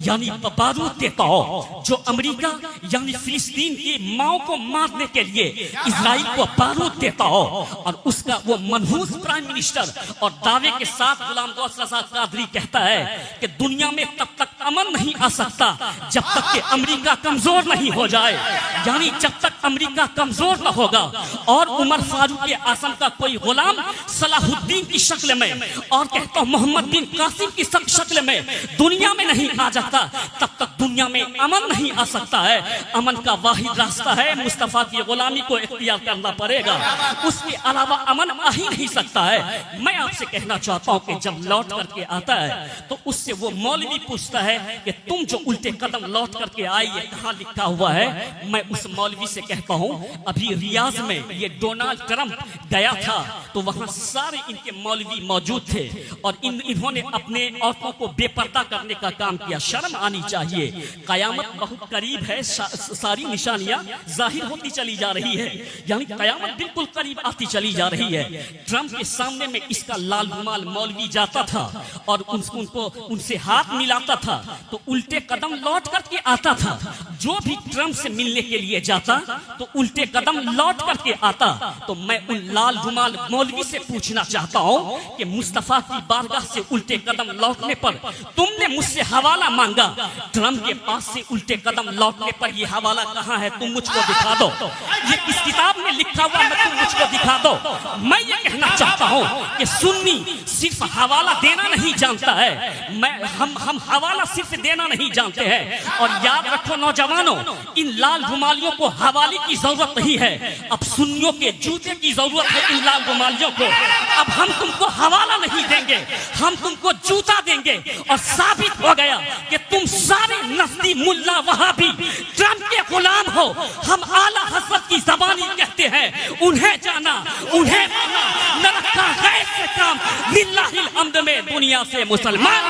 यानी बारूद देता हो, जो अमेरिका यानी फिलिस्तीन की माओ को मारने के लिए इजराइल को बारूद देता हो, और उसका वो मनहूस प्राइम मिनिस्टर और दावे के साथ गुलाम गौस रजा कादरी कहता है कि दुनिया में तब तक अमन नहीं आ सकता जब तक कि अमेरिका कमजोर नहीं हो जाए। यानी जब तक अमेरिका कमजोर न होगा और उमर फारूक आजम का कोई गुलाम सलाहुद्दीन की शक्ल में और कहता हूं मोहम्मद बिन कासिम की शक्ल में दुनिया में नहीं आ जाता, तब तक दुनिया में अमन नहीं आ सकता है। अमन का वाहिद रास्ता है मुस्तफा की गुलामी को इख्तियार करना पड़ेगा, उसके अलावा अमन आ ही नहीं सकता है। मैं आपसे कहना चाहता हूं कि जब लौट करके आता है तो उससे वो मौलवी पूछता है कि तुम जो उल्टे कदम लौट करके आई है कहां लिखा हुआ है। मैं उस मौलवी से कहता हूं अभी रियाज में ये डोनाल्ड ट्रंप गया था तो वहां सारे इनके मौलवी मौजूद थे और इन्होंने अपने औरतों को बेपर्दा करने का काम किया। शर्म आनी चाहिए। कयामत बहुत करीब है, सारी निशानियां जाहिर होती चली जा रही है, यानी कयामत बिल्कुल करीब आती चली जा रही है। ट्रंप के सामने में इसका लाल रुमाल मौलवी जाता था और उनको उनसे हाथ मिलाता था तो उल्टे कदम लौट करके आता था। जो भी ट्रंप से मिलने के लिए जाता तो उल्टे कदम लौट करके आता। तो मैं उन लाल रुमाल मौलवी से पूछना चाहता हूं कि मुस्तफा की बारगाह से उल्टे कदम लौटने पर तुमने मुझसे हवाला मांगा, ट्रंप के पास से उल्टे कदम लौटने पर यह हवाला कहां है? तुम मुझको दिखा दो। ये इस किताब में लिखा हुआ है, तुम मुझको दिखा दो। मैं ये कहना चाहता हूं कि सुन्नी सिर्फ हवाला देना नहीं जानता है, हम हवाला सिर्फ देना नहीं जानते हैं। और याद रखो नौजवानों, इन लाल रुमालियों को हवाले की जरूरत नहीं है, अब सुन्नियों के जूते की जरूरत है इन लाल रुमालियों को। अब हम तुमको हवाला नहीं देंगे, हम तुमको जूता देंगे। और साबित हो गया कि तुम सारे नस्ली मुल्ला वहाबी ट्रंप के गुलाम हो। हम आला हज़रत की ज़बानी कहते हैं, उन्हें जाना उन्हें माना, न रखा गैर से काम, लिल्लाहिल हम्द में दुनिया से मुसलमान।